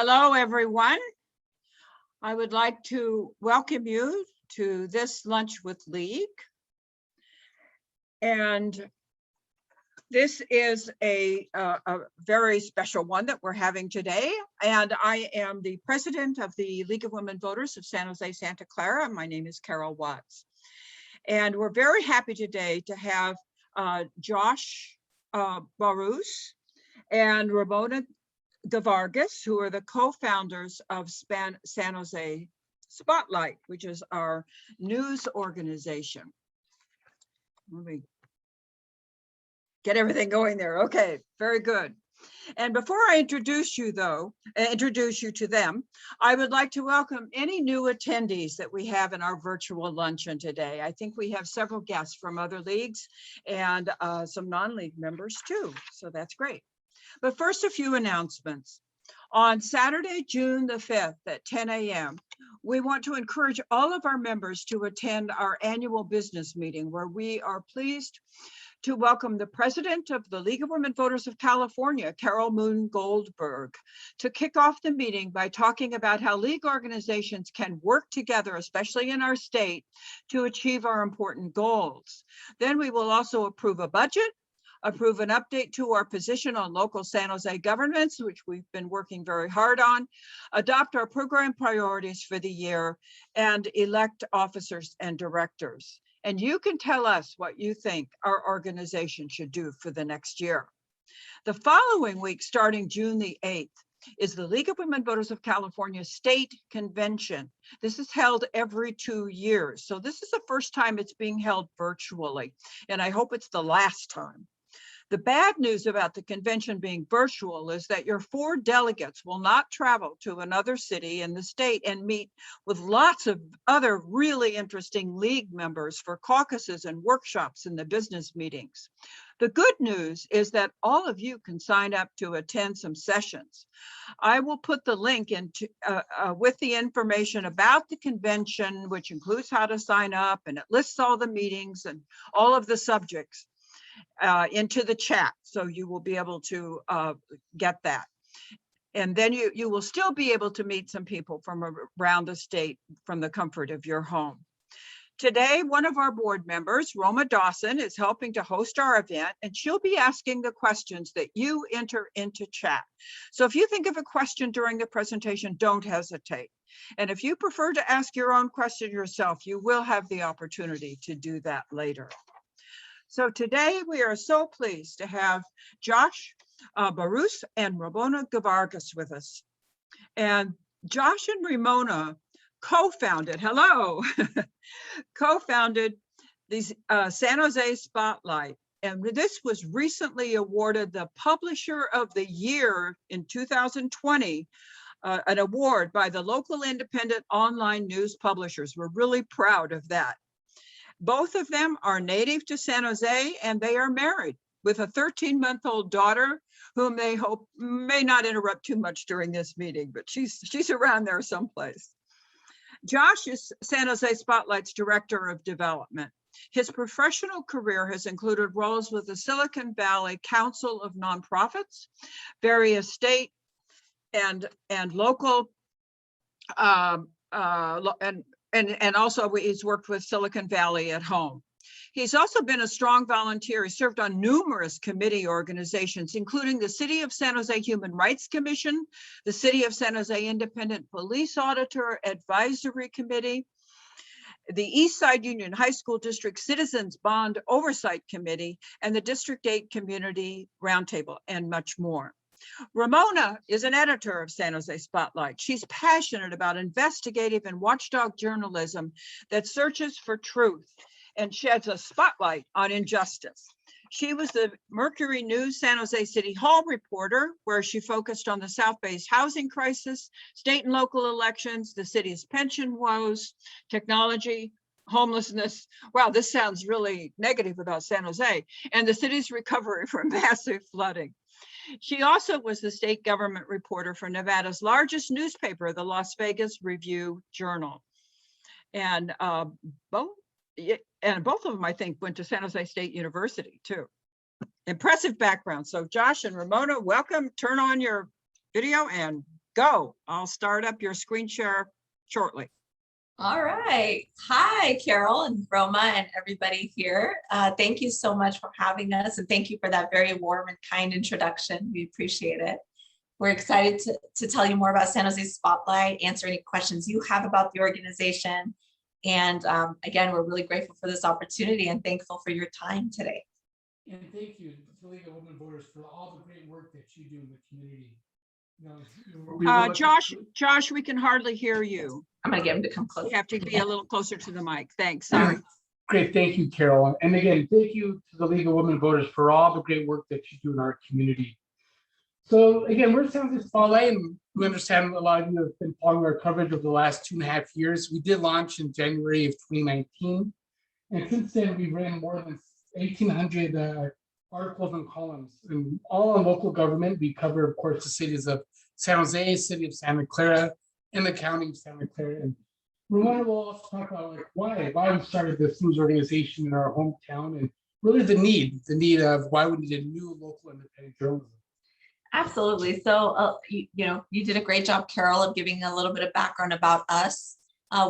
Hello, everyone. I would like to welcome you to this Lunch with League. And this is a very special one that we're having today. And I am the president of the League of Women Voters of San Jose, Santa Clara. My name is Carol Watts. And we're very happy today to have Josh Barousse and Ramona Giwargis, who are the co-founders of San Jose Spotlight, which is our news organization. Let me get everything going there. Okay, very good. And before I introduce you to them, I would like to welcome any new attendees that we have in our virtual luncheon today. I think we have several guests from other leagues and some non-league members too, so that's great. But first, a few announcements. On Saturday, June the 5th at 10 a.m., we want to encourage all of our members to attend our annual business meeting, where we are pleased to welcome the president of the League of Women Voters of California, Carol Moon Goldberg, to kick off the meeting by talking about how league organizations can work together, especially in our state, to achieve our important goals. Then we will also approve a budget, approve an update to our position on local San Jose governments, which we've been working very hard on, adopt our program priorities for the year, and elect officers and directors. And you can tell us what you think our organization should do for the next year. The following week, starting June the 8th, is the League of Women Voters of California State Convention. This is held every 2 years. So this is the first time it's being held virtually, and I hope it's the last time. The bad news about the convention being virtual is that your 4 delegates will not travel to another city in the state and meet with lots of other really interesting league members for caucuses and workshops in the business meetings. The good news is that all of you can sign up to attend some sessions. I will put the link into with the information about the convention, which includes how to sign up, and it lists all the meetings and all of the subjects into the chat, so you will be able to get that. And then you will still be able to meet some people from around the state from the comfort of your home. Today, one of our board members, Roma Dawson, is helping to host our event, and she'll be asking the questions that you enter into chat. So if you think of a question during the presentation, don't hesitate. And if you prefer to ask your own question yourself, you will have the opportunity to do that later. So today we are so pleased to have Josh Barousse and Ramona Giwargis with us. And Josh and Ramona co-founded these San Jose Spotlight. And this was recently awarded the Publisher of the Year in 2020, an award by the local independent online news publishers. We're really proud of that. Both of them are native to San Jose, and they are married with a 13-month-old daughter, whom they hope may not interrupt too much during this meeting, but she's around there someplace. Josh is San Jose Spotlight's Director of Development. His professional career has included roles with the Silicon Valley Council of Nonprofits, various state and local and also he's worked with Silicon Valley at home. He's also been a strong volunteer. He served on numerous committee organizations, including the City of San Jose Human Rights Commission, the City of San Jose Independent Police Auditor Advisory Committee, the Eastside Union High School District Citizens Bond Oversight Committee, and the District 8 Community Roundtable, and much more. Ramona is an editor of San Jose Spotlight. She's passionate about investigative and watchdog journalism that searches for truth and sheds a spotlight on injustice. She was the Mercury News San Jose City Hall reporter, where she focused on the South Bay's housing crisis, state and local elections, the city's pension woes, technology, homelessness. Wow, this sounds really negative about San Jose, and the city's recovery from massive flooding. She also was the state government reporter for Nevada's largest newspaper, the Las Vegas Review-Journal. And both of them, I think, went to San Jose State University too. Impressive background. So Josh and Ramona, welcome. Turn on your video and go. I'll start up your screen share shortly. All right. Hi, Carol and Roma and everybody here. Thank you so much for having us, and thank you for that very warm and kind introduction. We appreciate it. We're excited to tell you more about San Jose Spotlight, answer any questions you have about the organization. And again, we're really grateful for this opportunity and thankful for your time today. And thank you to the League of Women Voters for all the great work that you do in the community. Josh, we can hardly hear you. I'm going to get him to come closer. You have to be a little closer to the mic. Thanks. Sorry. Great. Thank you, Carol. And again, thank you to the League of Women Voters for all the great work that you do in our community. So again, we're San Jose Spotlight, and we understand a lot of you have been following our coverage over the last 2.5 years. We did launch in January of 2019. And since then, we've written more than 1,800 articles and columns, and all on local government. We cover, of course, the cities of San Jose, city of Santa Clara, and the county of Santa Clara. And Ramona will also talk about why we started this news organization in our hometown, and really the need of why we need a new local independent journalism. Absolutely. So, you did a great job, Carol, of giving a little bit of background about us.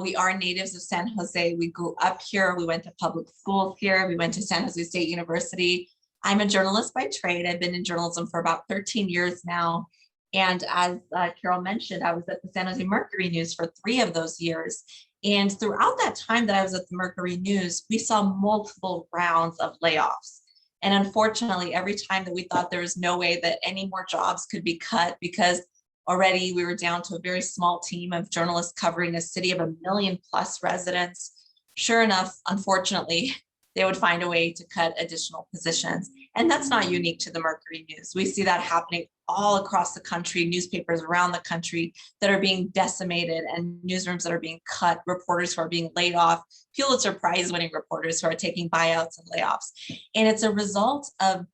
We are natives of San Jose. We grew up here. We went to public schools here. We went to San Jose State University. I'm a journalist by trade. I've been in journalism for about 13 years now. And as Carol mentioned, I was at the San Jose Mercury News for 3 of those years. And throughout that time that I was at the Mercury News, we saw multiple rounds of layoffs. And unfortunately, every time that we thought there was no way that any more jobs could be cut, because already we were down to a very small team of journalists covering a city of 1 million+ residents. Sure enough, unfortunately, they would find a way to cut additional positions. And that's not unique to the Mercury News. We see that happening all across the country, newspapers around the country that are being decimated, and newsrooms that are being cut, reporters who are being laid off, Pulitzer Prize winning reporters who are taking buyouts and layoffs. And it's a result of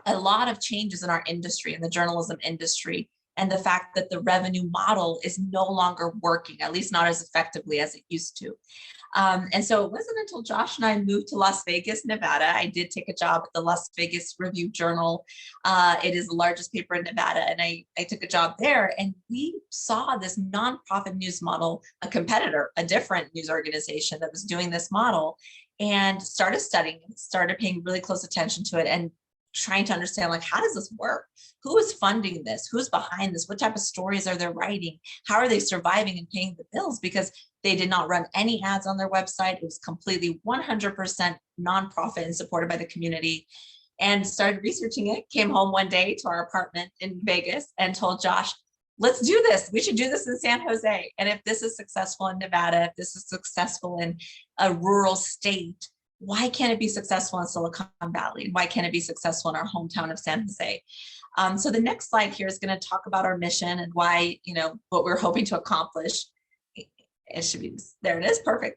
a lot of changes in our industry, in the journalism industry, and the fact that the revenue model is no longer working, at least not as effectively as it used to. And so it wasn't until Josh and I moved to Las Vegas, Nevada. I did take a job at the Las Vegas Review-Journal. It is the largest paper in Nevada. And I took a job there, and we saw this nonprofit news model, a competitor, a different news organization that was doing this model, and started studying it, started paying really close attention to it, and trying to understand, how does this work? Who is funding this? Who's behind this? What type of stories are they writing? How are they surviving and paying the bills? Because they did not run any ads on their website. It was completely 100% nonprofit and supported by the community. And started researching it, came home one day to our apartment in Vegas and told Josh, let's do this. We should do this in San Jose. And if this is successful in Nevada, if this is successful in a rural state, why can't it be successful in Silicon Valley? Why can't it be successful in our hometown of San Jose? So the next slide here is going to talk about our mission and why, what we're hoping to accomplish. It should be, there it is, perfect.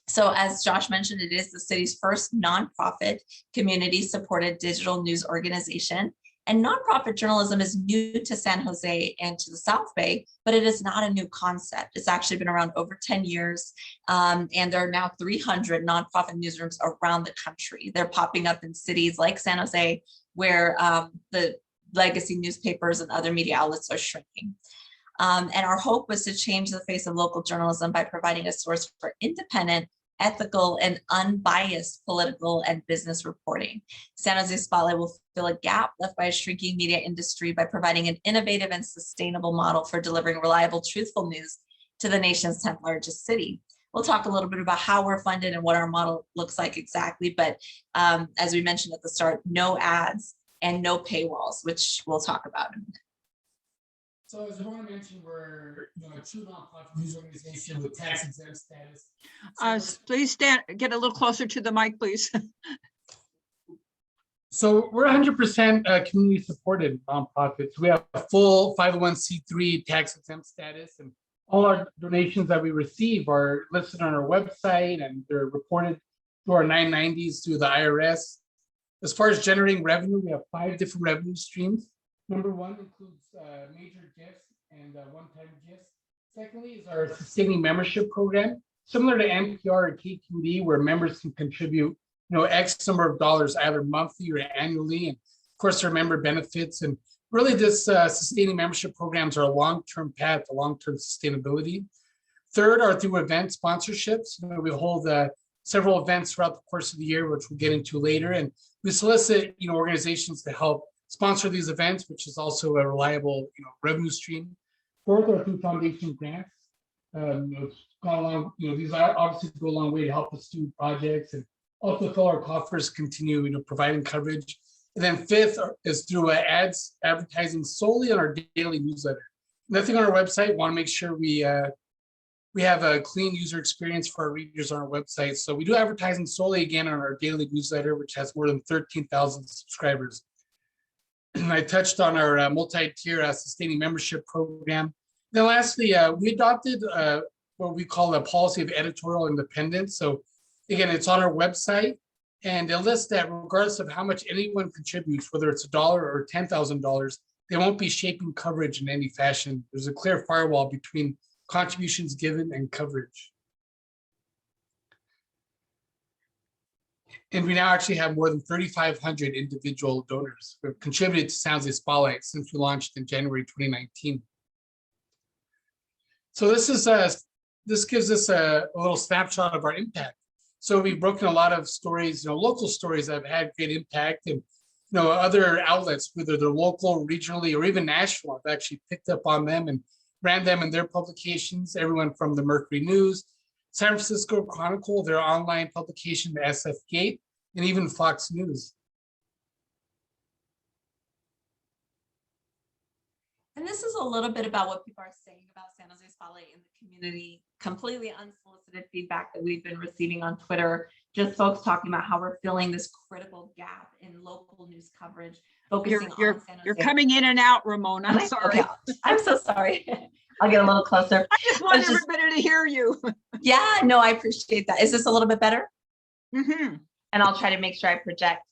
So as Josh mentioned, it is the city's first nonprofit community supported digital news organization. And nonprofit journalism is new to San Jose and to the South Bay, but it is not a new concept. It's actually been around over 10 years. And there are now 300 nonprofit newsrooms around the country. They're popping up in cities like San Jose, where the legacy newspapers and other media outlets are shrinking. And our hope was to change the face of local journalism by providing a source for independent, ethical, and unbiased political and business reporting. San Jose Spotlight will fill a gap left by a shrinking media industry by providing an innovative and sustainable model for delivering reliable, truthful news to the nation's 10th largest city. We'll talk a little bit about how we're funded and what our model looks like exactly, but as we mentioned at the start, no ads and no paywalls, which we'll talk about in a minute. So as Ramona mentioned, we're a true nonprofit news organization with tax-exempt status. Please get a little closer to the mic, please. So we're 100% community supported nonprofits. We have a full 501c3 tax-exempt status, and all our donations that we receive are listed on our website, and they're reported through our 990s through the IRS. As far as generating revenue, we have 5 different revenue streams. Number 1 includes major gifts and one-time gifts. Secondly is our sustaining membership program, similar to NPR or KQED, where members can contribute X number of dollars either monthly or annually. And Of course, there are member benefits, and really this sustaining membership programs are a long-term path to long-term sustainability. Third are through event sponsorships. We hold several events throughout the course of the year, which we'll get into later, and we solicit organizations to help sponsor these events, which is also a reliable revenue stream. Fourth are through foundation grants. It's gone along, these are obviously go a long way to help us do projects and also fill our coffers, continue providing coverage. And then fifth is through advertising solely on our daily newsletter. Nothing on our website. Want to make sure we have a clean user experience for our readers on our website. So we do advertising solely again on our daily newsletter, which has more than 13,000 subscribers. And I touched on our multi-tier sustaining membership program. Then lastly, we adopted what we call a policy of editorial independence. So again, it's on our website, and it lists that regardless of how much anyone contributes, whether it's $1 or $10,000, they won't be shaping coverage in any fashion. There's a clear firewall between contributions given and coverage. And we now actually have more than 3,500 individual donors who have contributed to San Jose Spotlight since we launched in January 2019. So this gives us a little snapshot of our impact. So we've broken a lot of stories, local stories that have had great impact, and other outlets, whether they're local, regionally, or even national, have actually picked up on them and ran them in their publications. Everyone from the Mercury News, San Francisco Chronicle, their online publication, the SF Gate, and even Fox News. And this is a little bit about what people are saying about San Jose Spotlight in the community, completely unsolicited feedback that we've been receiving on Twitter, just folks talking about how we're filling this critical gap in local news coverage, focusing on San Jose. You're coming in and out, Ramona. I'm sorry. Okay. I'm so sorry. I'll get a little closer. I just want everybody to hear you. Yeah, no, I appreciate that. Is this a little bit better? Mm-hmm. And I'll try to make sure I project.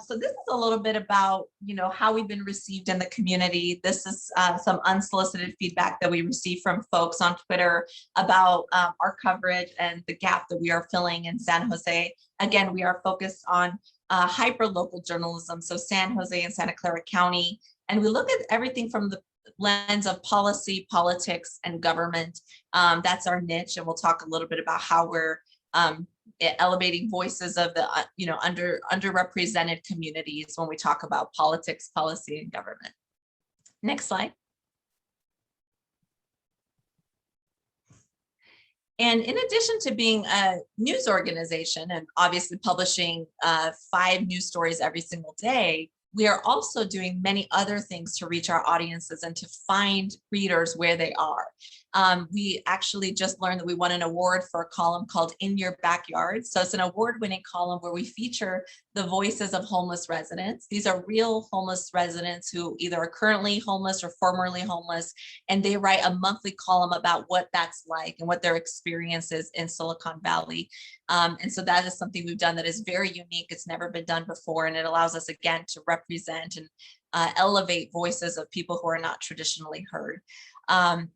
So this is a little bit about, how we've been received in the community. This is some unsolicited feedback that we received from folks on Twitter about our coverage and the gap that we are filling in San Jose. Again, we are focused on hyper-local journalism, so San Jose and Santa Clara County. And we look at everything from the lens of policy, politics, and government. That's our niche, and we'll talk a little bit about how we're elevating voices of the underrepresented communities when we talk about politics, policy, and government. Next slide. And in addition to being a news organization and obviously publishing 5 news stories every single day, we are also doing many other things to reach our audiences and to find readers where they are. We actually just learned that we won an award for a column called In Your Backyard. So it's an award-winning column where we feature the voices of homeless residents. These are real homeless residents who either are currently homeless or formerly homeless, and they write a monthly column about what that's like and what their experience is in Silicon Valley. And so that is something we've done that is very unique. It's never been done before, and it allows us again to represent and elevate voices of people who are not traditionally heard.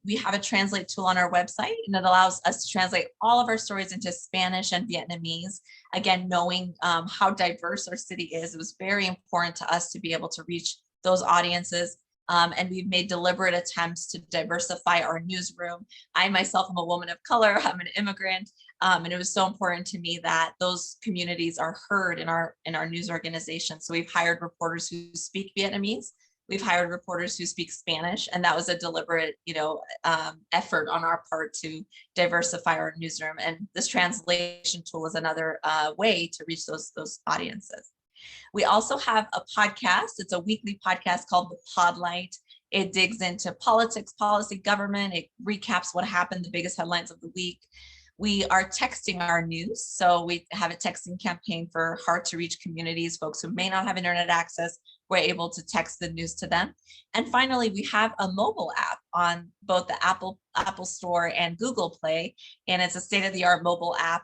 We have a translate tool on our website, and it allows us to translate all of our stories into Spanish and Vietnamese. Again, knowing how diverse our city is, it was very important to us to be able to reach those audiences. And we've made deliberate attempts to diversify our newsroom. I myself am a woman of color, I'm an immigrant, and it was so important to me that those communities are heard in our news organization. So we've hired reporters who speak Vietnamese. We've hired reporters who speak Spanish, and that was a deliberate, effort on our part to diversify our newsroom. And this translation tool is another way to reach those audiences. We also have a podcast. It's a weekly podcast called The Podlight. It digs into politics, policy, government. It recaps what happened, the biggest headlines of the week. We are texting our news. So we have a texting campaign for hard to reach communities, folks who may not have internet access. We're able to text the news to them. And finally, we have a mobile app on both the Apple Store and Google Play. And it's a state-of-the-art mobile app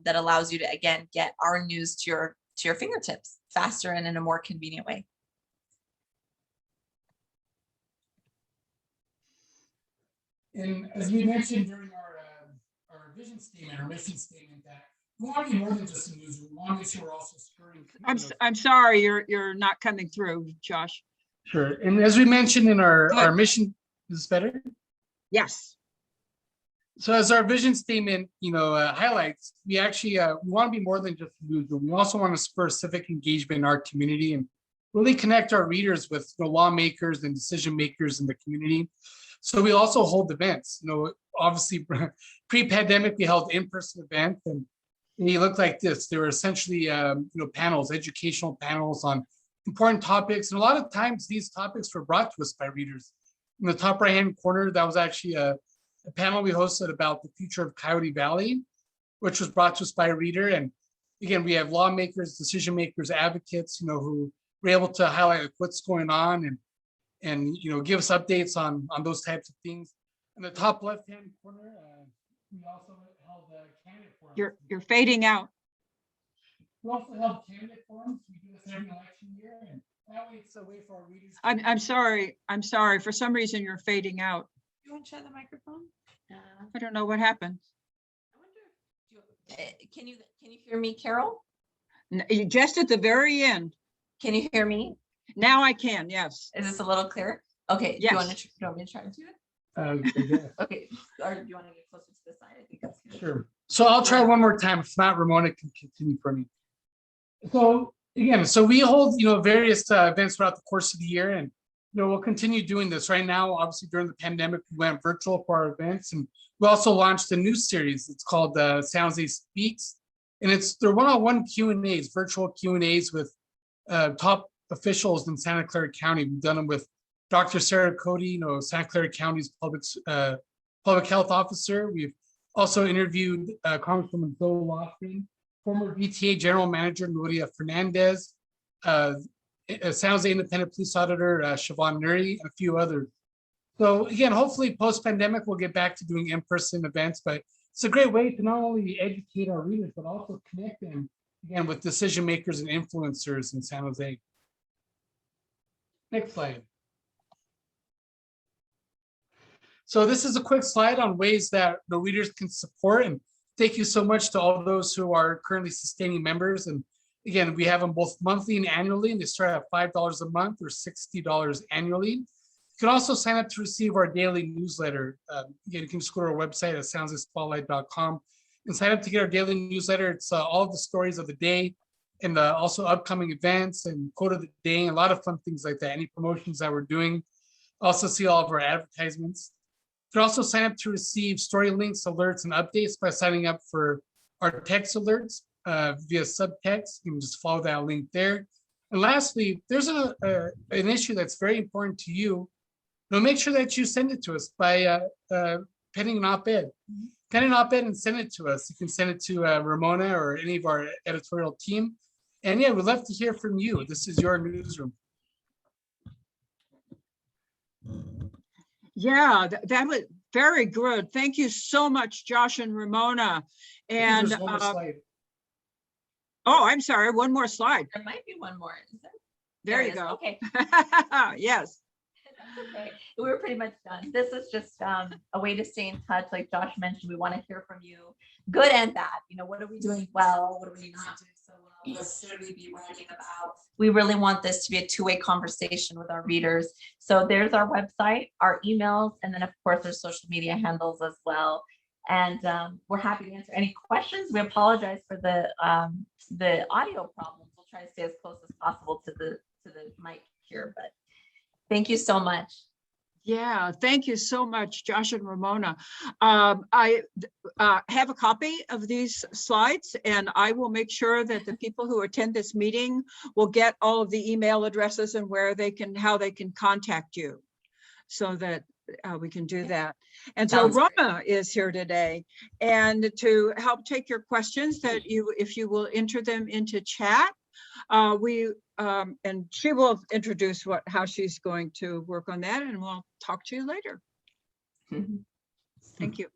that allows you to, again, get our news to your fingertips faster and in a more convenient way. And as we mentioned during our vision statement, our mission statement, that We want to be more than just a newsroom. We want to make sure we're also stirring. I'm sorry, you're not coming through, Josh. Sure. And as we mentioned in our Good. mission, is this better? Yes. So as our vision statement, highlights, we actually we want to be more than just a newsroom. We also want to spur civic engagement in our community and really connect our readers with lawmakers and decision makers in the community. So we also hold events. Obviously pre-pandemic we held in-person events, and they looked like this. They were essentially panels, educational panels on important topics, and a lot of times these topics were brought to us by readers. In the top right-hand corner, that was actually a panel we hosted about the future of Coyote Valley, which was brought to us by a reader. And again, we have lawmakers, decision makers, advocates, who were able to highlight what's going on and give us updates on those types of things. In the top left-hand corner, we also held candidate forums. You're fading out. We also held candidate forums. We do this every election year, and that way it's a way for our readers. I'm sorry. I'm sorry. For some reason, you're fading out. You want to share the microphone? I don't know what happened. Can you hear me, Carol? Just at the very end. Can you hear me? Now I can, yes. Is this a little clearer? Okay. Yes. Do you want me to try to do it? Yeah. Okay. Or do you want to get closer to the side? I think that's good. Sure. So I'll try one more time. If not, Ramona can continue for me. So again, we hold various events throughout the course of the year, and we'll continue doing this. Right now, obviously during the pandemic, we went virtual for our events, and we also launched a new series. It's called San Jose Speaks, and they're one-on-one Q&As, virtual Q&As with top officials in Santa Clara County. We've done them with Dr. Sarah Cody, Santa Clara County's public health officer. We've also interviewed Congresswoman Zoe Lofgren, former VTA General Manager Nuria Fernandez, San Jose Independent Police Auditor Siobhan Nuri, and a few others. So again, hopefully post-pandemic, we'll get back to doing in-person events, but it's a great way to not only educate our readers, but also connect them again with decision makers and influencers in San Jose. Next slide. So this is a quick slide on ways that the readers can support, and thank you so much to all those who are currently sustaining members. And again, we have them both monthly and annually, and they start at $5 a month or $60 annually. You can also sign up to receive our daily newsletter. Again, you can just go to our website at sanjosespotlight.com and sign up to get our daily newsletter. It's all of the stories of the day and also upcoming events and quote of the day, and a lot of fun things like that. Any promotions that we're doing. Also see all of our advertisements. You can also sign up to receive story links, alerts, and updates by signing up for our text alerts via subtext. You can just follow that link there. And lastly, there's an issue that's very important to you. Make sure that you send it to us by penning an op-ed. Pen an op-ed and send it to us. You can send it to Ramona or any of our editorial team. And yeah, we'd love to hear from you. This is your newsroom. Yeah, that was very good. Thank you so much, Josh and Ramona. And There's one more slide. oh, I'm sorry, one more slide. There might be one more. Is there? There it you is. go. Okay. Yes. Okay, we were pretty much done. This is just a way to stay in touch. Like Josh mentioned, we want to hear from you, good and bad. What are we doing well? What are we not doing so well? What should we be writing about? We really want this to be a two-way conversation with our readers. So there's our website, our emails, and then of course our social media handles as well. And we're happy to answer any questions. We apologize for the audio problems. We'll try to stay as close as possible to the mic here, but thank you so much. Yeah, thank you so much, Josh and Ramona. I have a copy of these slides, and I will make sure that the people who attend this meeting will get all of the email addresses and how they can contact you, so that we can do that. And so Roma is here today, and to help take your questions, that if you will enter them into chat, and she will introduce how she's going to work on that, and we'll talk to you later. Thank you.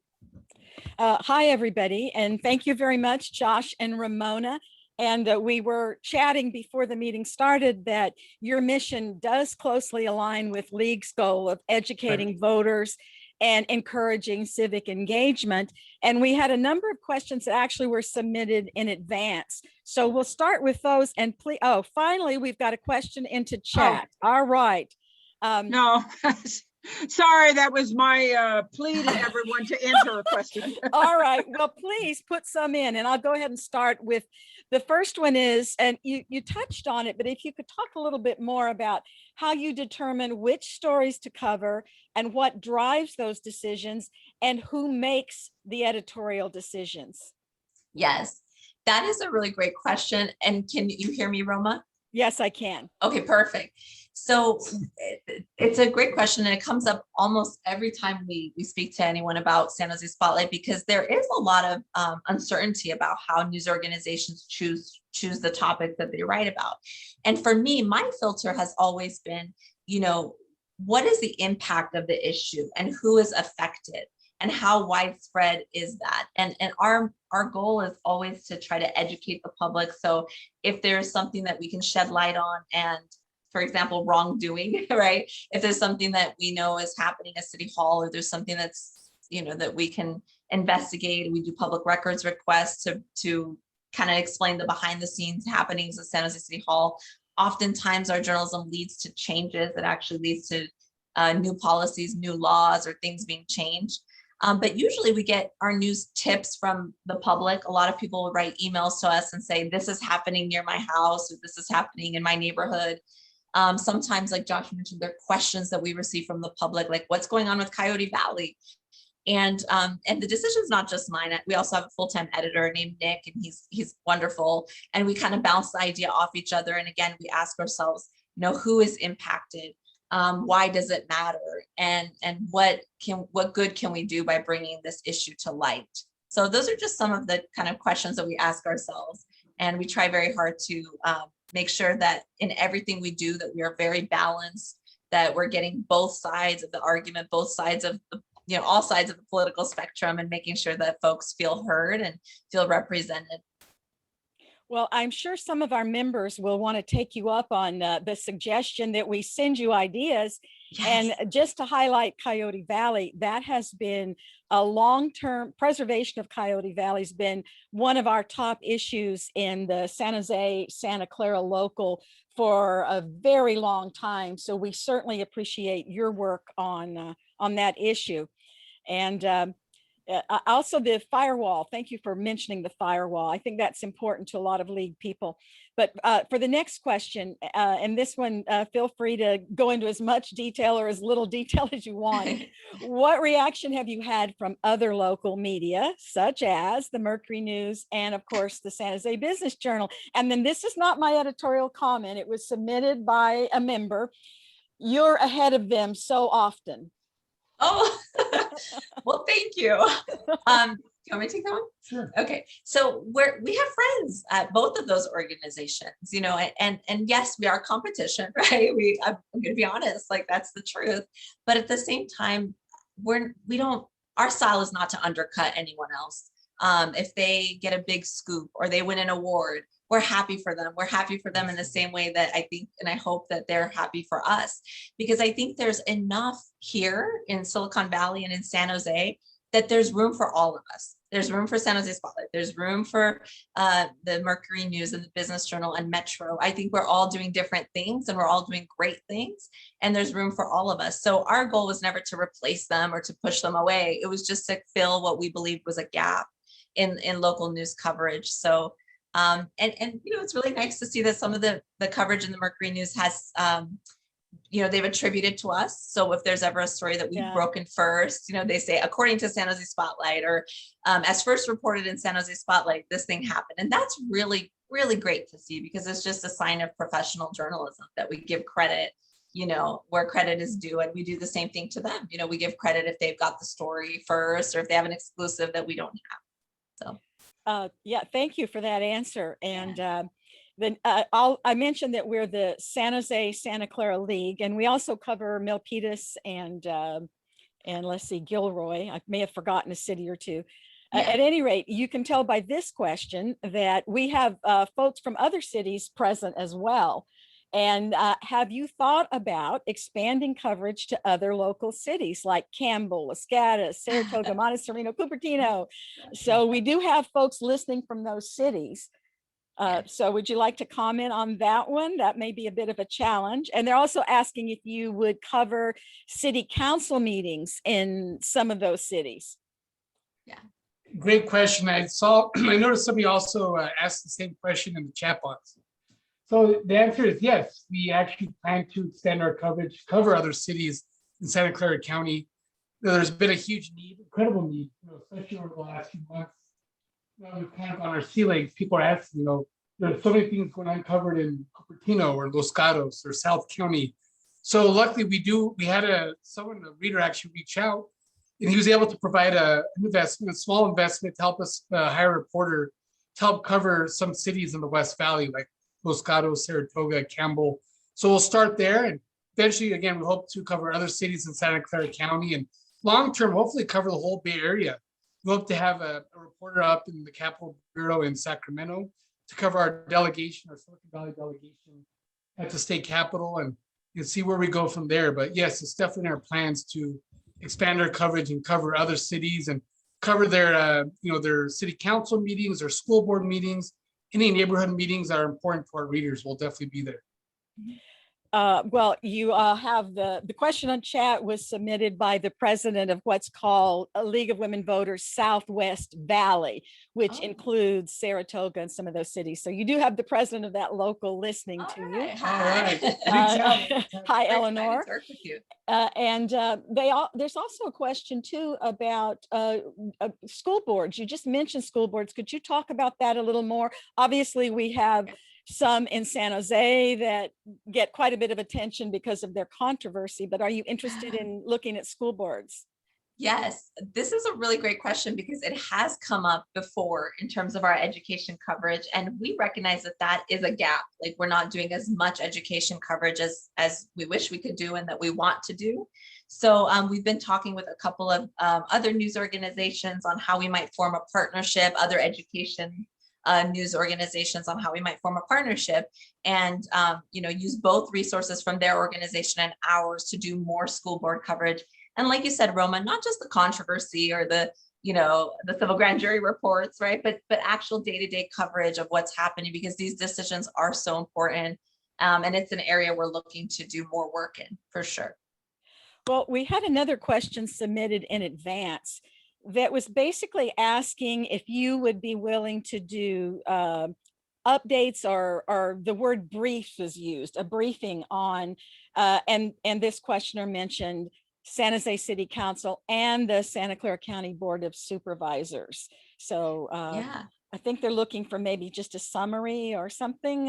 Hi, everybody, and thank you very much, Josh and Ramona. And we were chatting before the meeting started that your mission does closely align with League's goal of educating voters and encouraging civic engagement. And we had a number of questions that actually were submitted in advance. So we'll start with those, and please, oh, finally, we've got a question into chat. All right. No, sorry, that was my plea to everyone to enter a question. All right, well, please put some in, and I'll go ahead and start with the first one is, and you touched on it, but if you could talk a little bit more about how you determine which stories to cover and what drives those decisions and who makes the editorial decisions. Yes, that is a really great question. And can you hear me, Roma? Yes, I can. Okay, perfect. So it's a great question, and it comes up almost every time we speak to anyone about San Jose Spotlight, because there is a lot of uncertainty about how news organizations choose the topics that they write about. And for me, my filter has always been, what is the impact of the issue and who is affected and how widespread is that? And our goal is always to try to educate the public. So if there's something that we can shed light on, and for example, wrongdoing, right? If there's something that we know is happening at City Hall, or there's something that's, that we can investigate, we do public records requests to kind of explain the behind the scenes happenings at San Jose City Hall. Oftentimes our journalism leads to changes. It actually leads to new policies, new laws, or things being changed. But usually we get our news tips from the public. A lot of people will write emails to us and say, this is happening near my house, or this is happening in my neighborhood. Sometimes, like Josh mentioned, there are questions that we receive from the public, like what's going on with Coyote Valley? And the decision is not just mine. We also have a full-time editor named Nick, and he's wonderful. And we kind of bounce the idea off each other. And again, we ask ourselves, who is impacted? Why does it matter? And what good can we do by bringing this issue to light? So those are just some of the kind of questions that we ask ourselves. And we try very hard to make sure that in everything we do, that we are very balanced, that we're getting both sides of the argument, both sides of the, all sides of the political spectrum, and making sure that folks feel heard and feel represented. Well, I'm sure some of our members will want to take you up on the suggestion that we send you ideas. Yes. And just to highlight Coyote Valley, that has been a long-term preservation of Coyote Valley has been one of our top issues in the San Jose, Santa Clara local for a very long time. So we certainly appreciate your work on that issue. And also the firewall. Thank you for mentioning the firewall. I think that's important to a lot of league people. But for the next question, and this one, feel free to go into as much detail or as little detail as you want. What reaction have you had from other local media, such as the Mercury News and of course the San Jose Business Journal? And then this is not my editorial comment. It was submitted by a member. You're ahead of them so often. Oh, well, thank you. Do you want me to take that one? Sure. Okay. So we have friends at both of those organizations, and yes, we are competition, right? I'm going to be honest, like that's the truth. But at the same time, our style is not to undercut anyone else. If they get a big scoop or they win an award, we're happy for them. We're happy for them in the same way that I think, and I hope that they're happy for us, because I think there's enough here in Silicon Valley and in San Jose that there's room for all of us. There's room for San Jose Spotlight. There's room for the Mercury News and the Business Journal and Metro. I think we're all doing different things and we're all doing great things, and there's room for all of us. So our goal was never to replace them or to push them away. It was just to fill what we believed was a gap in local news coverage. So it's really nice to see that some of the coverage in the Mercury News has they've attributed to us. So if there's ever a story that we've broken first, they say, according to San Jose Spotlight, or as first reported in San Jose Spotlight, this thing happened. And that's really, really great to see, because it's just a sign of professional journalism that we give credit, where credit is due. And we do the same thing to them. We give credit if they've got the story first, or if they have an exclusive that we don't have. So. Thank you for that answer. And then I mentioned that we're the San Jose Santa Clara League, and we also cover Milpitas and let's see, Gilroy. I may have forgotten a city or two. At any rate, you can tell by this question that we have folks from other cities present as well. And have you thought about expanding coverage to other local cities like Campbell, Escata, Saratoga, Montecito, Cupertino? So we do have folks listening from those cities. So would you like to comment on that one? That may be a bit of a challenge. And they're also asking if you would cover city council meetings in some of those cities. Great question. I noticed somebody also asked the same question in the chat box. So the answer is yes, we actually plan to extend our coverage, cover other cities in Santa Clara County. There's been a huge need, incredible need, especially over the last few months. We've kind of on our sea legs. People are asking, there's so many things going uncovered in Cupertino or Los Gatos or South County. So luckily we had a reader actually reach out, and he was able to provide an investment, a small investment to help us hire a reporter to help cover some cities in the West Valley, like Los Gatos, Saratoga, Campbell. So we'll start there, and eventually, again, we hope to cover other cities in Santa Clara County, and long term, hopefully cover the whole Bay Area. We hope to have a reporter up in the Capitol Bureau in Sacramento to cover our delegation, our Silicon Valley delegation at the state capitol, and see where we go from there. But yes, it's definitely in our plans to expand our coverage and cover other cities and cover their city council meetings or school board meetings. Any neighborhood meetings that are important to our readers will definitely be there. Well, you have the question on chat was submitted by the president of what's called a League of Women Voters Southwest Valley, which includes Saratoga and some of those cities. So you do have the president of that local listening to you. Hi. Hi, Eleanor. To work with you. And there's also a question too about school boards. You just mentioned school boards. Could you talk about that a little more? Obviously, we have some in San Jose that get quite a bit of attention because of their controversy, but are you interested in looking at school boards? Yes, this is a really great question because it has come up before in terms of our education coverage, and we recognize that that is a gap. Like, we're not doing as much education coverage as we wish we could do and that we want to do. So we've been talking with a couple of other news organizations on how we might form a partnership, other education news organizations on how we might form a partnership and use both resources from their organization and ours to do more school board coverage. And like you said, Roma, not just the controversy or the civil grand jury reports, right? But actual day-to-day coverage of what's happening, because these decisions are so important. And it's an area we're looking to do more work in for sure. Well, we had another question submitted in advance that was basically asking if you would be willing to do updates or the word brief was used, a briefing on, and this questioner mentioned San Jose City Council and the Santa Clara County Board of Supervisors. So I think they're looking for maybe just a summary or something.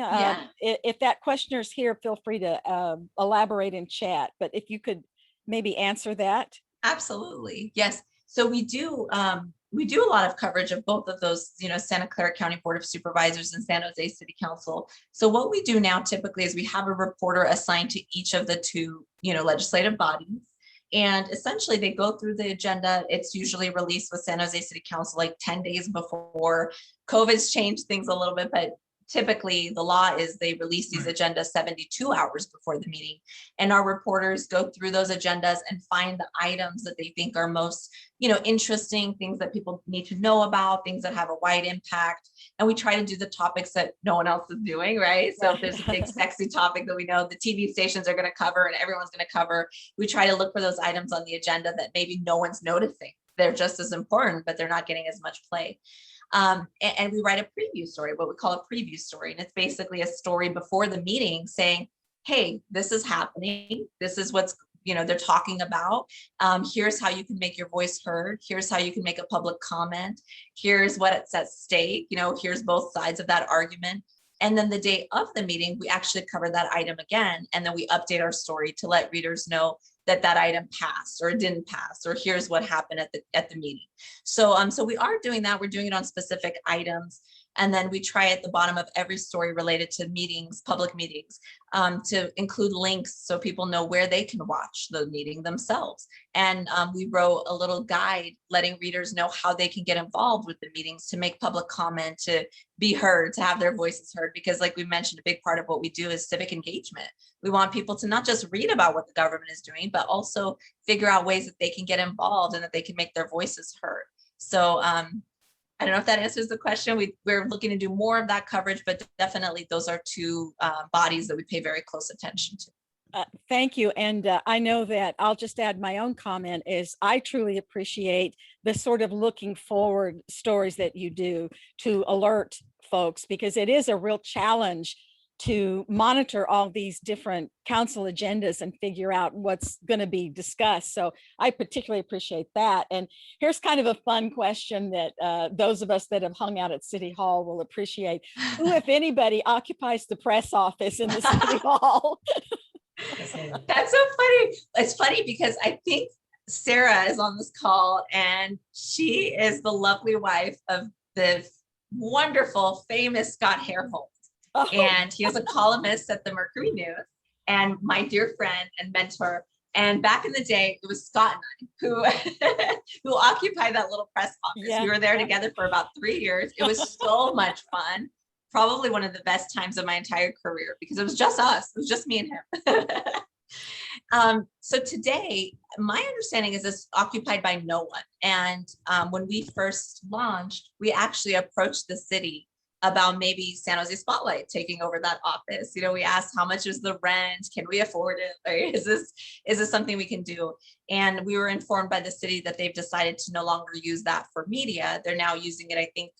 If that questioner is here, feel free to elaborate in chat, but if you could maybe answer that. Absolutely, yes. So we do a lot of coverage of both of those, Santa Clara County Board of Supervisors and San Jose City Council. So what we do now typically is we have a reporter assigned to each of the two, legislative bodies. And essentially they go through the agenda. It's usually released with San Jose City Council like 10 days before. COVID's changed things a little bit, but typically the law is they release these agendas 72 hours before the meeting, and our reporters go through those agendas and find the items that they think are most interesting, things that people need to know about, things that have a wide impact, and we try to do the topics that no one else is doing, right? So if there's a big sexy topic that we know the TV stations are going to cover and everyone's going to cover, we try to look for those items on the agenda that maybe no one's noticing. They're just as important, but they're not getting as much play. And we write a preview story, what we call a preview story. And it's basically a story before the meeting saying, hey, this is happening. This is what's, they're talking about. Here's how you can make your voice heard. Here's how you can make a public comment. Here's what's at stake. Here's both sides of that argument. And then the day of the meeting, we actually cover that item again. And then we update our story to let readers know that that item passed or didn't pass, or here's what happened at the meeting. So we are doing that. We're doing it on specific items. And then we try at the bottom of every story related to meetings, public meetings, to include links so people know where they can watch the meeting themselves. And we wrote a little guide letting readers know how they can get involved with the meetings, to make public comment, to be heard, to have their voices heard. Because like we mentioned, a big part of what we do is civic engagement. We want people to not just read about what the government is doing, but also figure out ways that they can get involved and that they can make their voices heard. So I don't know if that answers the question. We're looking to do more of that coverage, but definitely those are two bodies that we pay very close attention to. Thank you. And I know that I'll just add my own comment is I truly appreciate the sort of looking forward stories that you do to alert folks, because it is a real challenge to monitor all these different council agendas and figure out what's going to be discussed. So I particularly appreciate that. And here's kind of a fun question that those of us that have hung out at City Hall will appreciate. Who, if anybody, occupies the press office in the City Hall? That's so funny. It's funny because I think Sarah is on this call, and she is the lovely wife of the wonderful, famous Scott Hareholm. Oh. And he was a columnist at the Mercury News, and my dear friend and mentor. And back in the day, it was Scott and I who occupied that little press office. Yeah. We were there together for about 3 years. It was so much fun. Probably one of the best times of my entire career, because it was just us. It was just me and him. So today, my understanding is it's occupied by no one. And when we first launched, we actually approached the city about maybe San Jose Spotlight taking over that office. You know, we asked, how much is the rent? Can we afford it? Right? Is this something we can do? And we were informed by the city that they've decided to no longer use that for media. They're now using it, I think,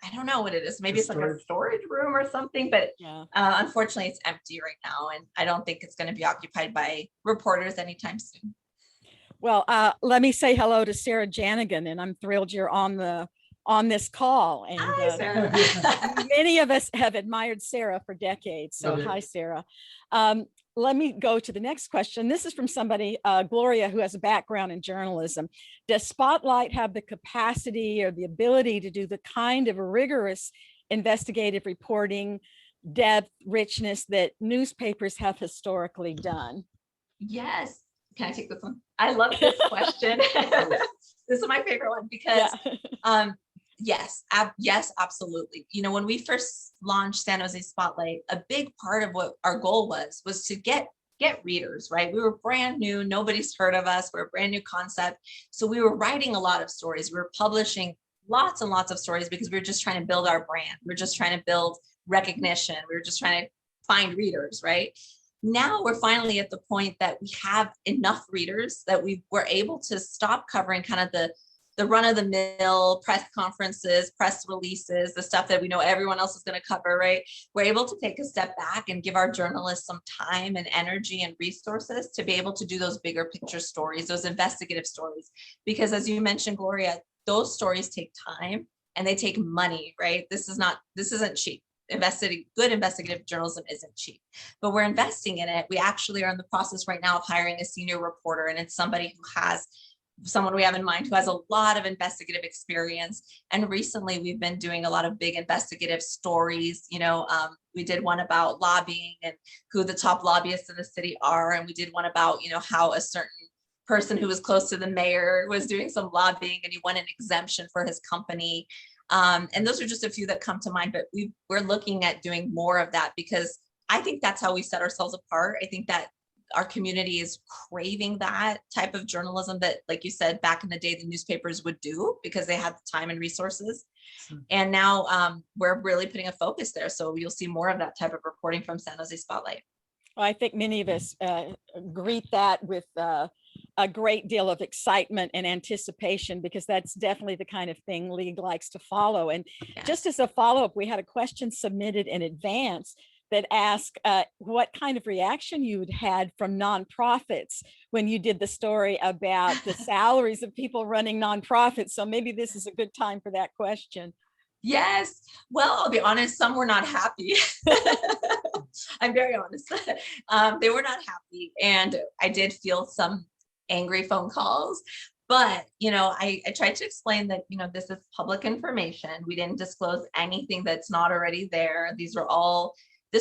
I don't know what it is. Maybe it's like a storage room or something, but Yeah. Unfortunately it's empty right now. And I don't think it's going to be occupied by reporters anytime soon. Well, let me say hello to Sarah Janigan, and I'm thrilled you're on this call. And Hi, Sarah. many of us have admired Sarah for decades. So Okay. hi, Sarah. Let me go to the next question. This is from somebody, Gloria, who has a background in journalism. Does Spotlight have the capacity or the ability to do the kind of rigorous investigative reporting, depth, richness that newspapers have historically done? Yes. Can I take this one? I love this question. This is my favorite one because yes, yes, absolutely. You know, when we first launched San Jose Spotlight, a big part of what our goal was to get readers, right? We were brand new. Nobody's heard of us. We're a brand new concept. So we were writing a lot of stories. We were publishing lots and lots of stories because we were just trying to build our brand. We were just trying to build recognition. We were just trying to find readers, right? Now we're finally at the point that we have enough readers that we were able to stop covering kind of the run-of-the-mill press conferences, press releases, the stuff that we know everyone else is going to cover, right? We're able to take a step back and give our journalists some time and energy and resources to be able to do those bigger picture stories, those investigative stories. Because as you mentioned, Gloria, those stories take time and they take money, right? This isn't cheap. Good investigative journalism isn't cheap, but we're investing in it. We actually are in the process right now of hiring a senior reporter, and it's someone we have in mind who has a lot of investigative experience. And recently we've been doing a lot of big investigative stories. You know, we did one about lobbying and who the top lobbyists in the city are. And we did one about, you know, how a certain person who was close to the mayor was doing some lobbying and he won an exemption for his company. And those are just a few that come to mind, but we're looking at doing more of that because I think that's how we set ourselves apart. I think that our community is craving that type of journalism that, like you said, back in the day, the newspapers would do because they had the time and resources. And now we're really putting a focus there. So you'll see more of that type of reporting from San Jose Spotlight. Well, I think many of us greet that with a great deal of excitement and anticipation, because that's definitely the kind of thing League likes to follow. And just as a follow-up, we had a question submitted in advance that asked what kind of reaction you had from nonprofits when you did the story about the salaries of people running nonprofits. So maybe this is a good time for that question. Yes. Well, I'll be honest, some were not happy. I'm very honest. They were not happy. And I did feel some angry phone calls, But, I tried to explain that, this is public information. We didn't disclose anything that's not already there. This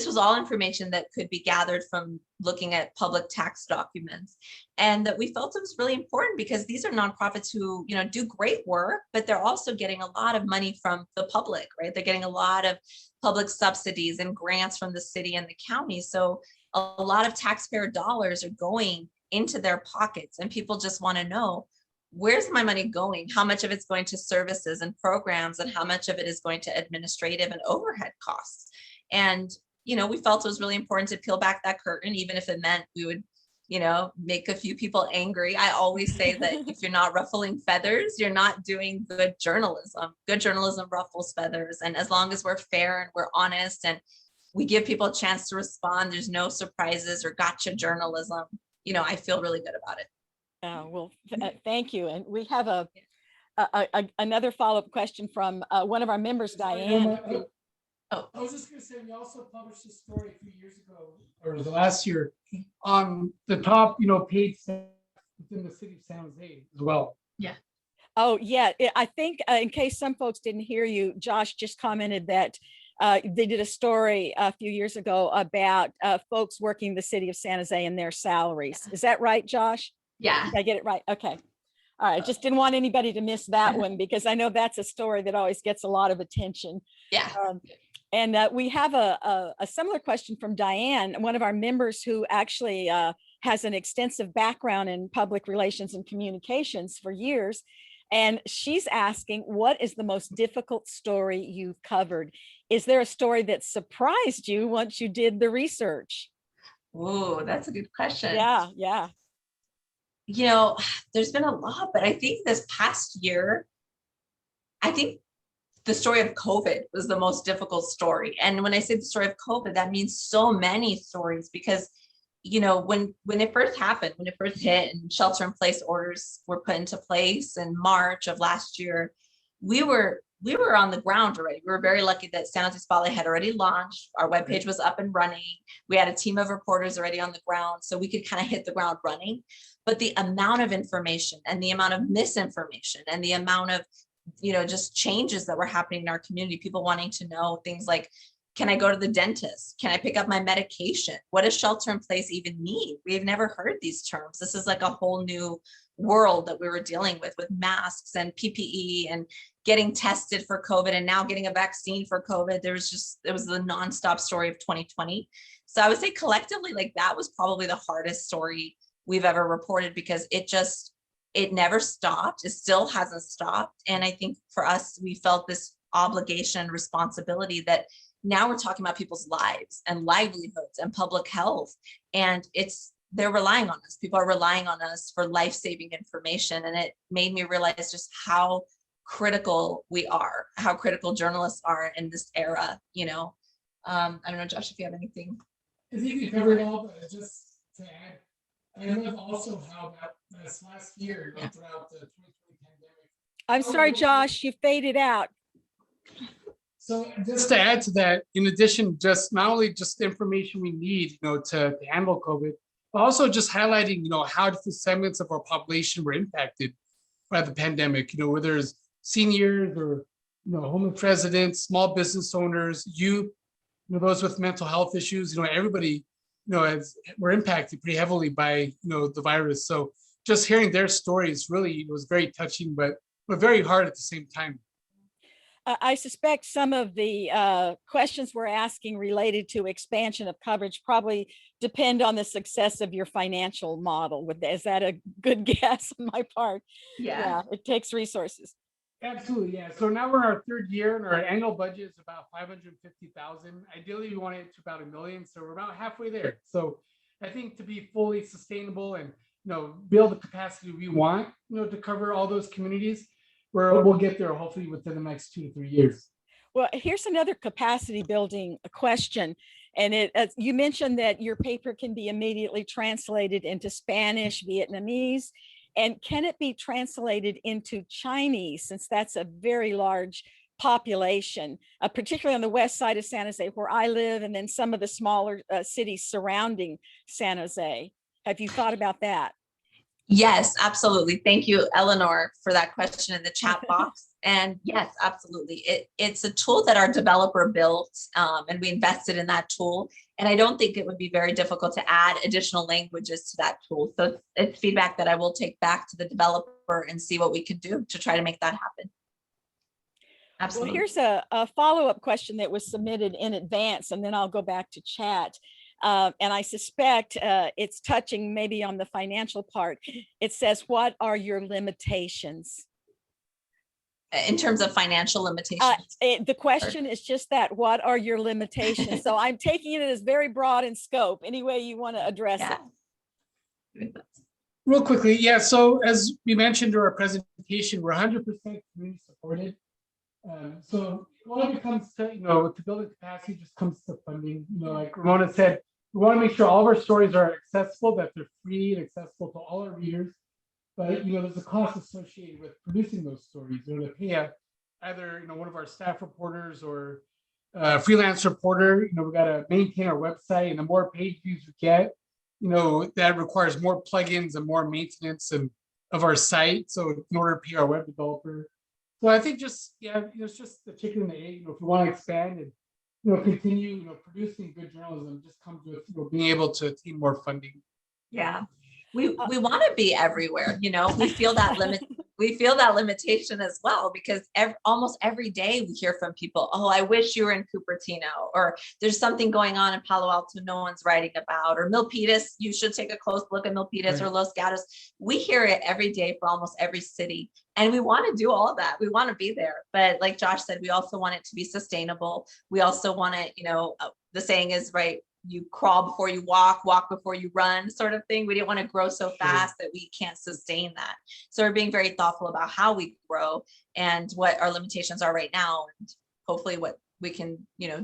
was all information that could be gathered from looking at public tax documents. And that we felt it was really important because these are nonprofits who, do great work, but they're also getting a lot of money from the public, right? They're getting a lot of public subsidies and grants from the city and the county. So a lot of taxpayer dollars are going into their pockets, and people just want to know, where's my money going? How much of it's going to services and programs, and how much of it is going to administrative and overhead costs? And we felt it was really important to peel back that curtain, even if it meant we would, make a few people angry. I always say that if you're not ruffling feathers, you're not doing good journalism. Good journalism ruffles feathers. And as long as we're fair and we're honest and we give people a chance to respond, there's no surprises or gotcha journalism, I feel really good about it. Well, thank you. And we have another follow-up question from one of our members, Diane. I was just going to say, we also published a story a few years ago, or was it last year, on the top, paid staff within the city of San Jose as well. Yeah. Oh, yeah. I think in case some folks didn't hear you, Josh just commented that they did a story a few years ago about folks working the city of San Jose and their salaries. Is that right, Josh? Yeah. Did I get it right? Okay. All right. Just didn't want anybody to miss that one because I know that's a story that always gets a lot of attention. Yeah. And we have a similar question from Diane, one of our members who actually has an extensive background in public relations and communications for years. And she's asking, what is the most difficult story you've covered? Is there a story that surprised you once you did the research? Oh, that's a good question. Yeah. There's been a lot, but I think this past year, the story of COVID was the most difficult story. And when I say the story of COVID, that means so many stories because, when it first happened, when it first hit and shelter in place orders were put into place in March of last year, we were on the ground already. We were very lucky that San Jose Spotlight had already launched. Our webpage was up and running. We had a team of reporters already on the ground, so we could kind of hit the ground running. But the amount of information and the amount of misinformation and the amount of just changes that were happening in our community, people wanting to know things like, can I go to the dentist? Can I pick up my medication? What does shelter in place even mean? We've never heard these terms. This is like a whole new world that we were dealing with masks and PPE and getting tested for COVID and now getting a vaccine for COVID. It was the nonstop story of 2020. So I would say collectively, like that was probably the hardest story we've ever reported because it never stopped. It still hasn't stopped. And I think for us, we felt this obligation and responsibility that now we're talking about people's lives and livelihoods and public health. And they're relying on us. People are relying on us for life-saving information. And it made me realize just how critical we are, how critical journalists are in this era. I don't know, Josh, if you have anything. I think you covered all, but just to add, I love also how that this last year throughout the 2020 pandemic. I'm sorry, Josh, you faded out. So just to add to that, in addition, just not only just the information we need, to handle COVID, but also just highlighting, how different segments of our population were impacted by the pandemic, whether it's seniors or, homeless residents, small business owners, youth, those with mental health issues, everybody, were impacted pretty heavily by, the virus. So just hearing their stories really was very touching, but very hard at the same time. I suspect some of the questions we're asking related to expansion of coverage probably depend on the success of your financial model. Is that a good guess on my part? Yeah, it takes resources. Absolutely, yeah. So now we're in our third year and our annual budget is about $550,000. Ideally, we want it to about $1 million. So we're about halfway there. So I think to be fully sustainable and, build the capacity we want, to cover all those communities, we'll get there hopefully within the next 2 to 3 years. Well, here's another capacity building question. And you mentioned that your paper can be immediately translated into Spanish, Vietnamese, and can it be translated into Chinese, since that's a very large population, particularly on the west side of San Jose where I live, and then some of the smaller cities surrounding San Jose. Have you thought about that? Yes, absolutely. Thank you, Eleanor, for that question in the chat box. And yes, absolutely. It's a tool that our developer built, and we invested in that tool. And I don't think it would be very difficult to add additional languages to that tool. So it's feedback that I will take back to the developer and see what we can do to try to make that happen. Well, Absolutely. here's a follow-up question that was submitted in advance, and then I'll go back to chat. And I suspect it's touching maybe on the financial part. It says, what are your limitations? In terms of financial limitations. The question is just that, what are your limitations? So I'm taking it as very broad in scope, any way you want to address it. Real quickly, yeah, so as we mentioned in our presentation, we're 100% community supported. So when it comes to, to building capacity, just comes to funding. Like Ramona said, we want to make sure all of our stories are accessible, that they're free and accessible to all our readers. But there's a cost associated with producing those stories. To pay either one of our staff reporters or a freelance reporter. We got to maintain our website, and the more page views we get, that requires more plugins and more maintenance of our site. So in order to pay our web developer. So I think it's just the chicken and the egg. If we want to expand and continue producing good journalism, just comes with being able to attain more funding. Yeah, we want to be everywhere. We feel that limit. We feel that limitation as well, because almost every day we hear from people, oh, I wish you were in Cupertino, or there's something going on in Palo Alto no one's writing about, or Milpitas, you should take a close look at Milpitas, right, or Los Gatos. We hear it every day for almost every city. And we want to do all of that. We want to be there. But like Josh said, we also want it to be sustainable. We also want it, the saying is, right, you crawl before you walk before you run, sort of thing. We didn't want to grow so fast that we can't sustain that. So we're being very thoughtful about how we grow and what our limitations are right now, and hopefully what we can,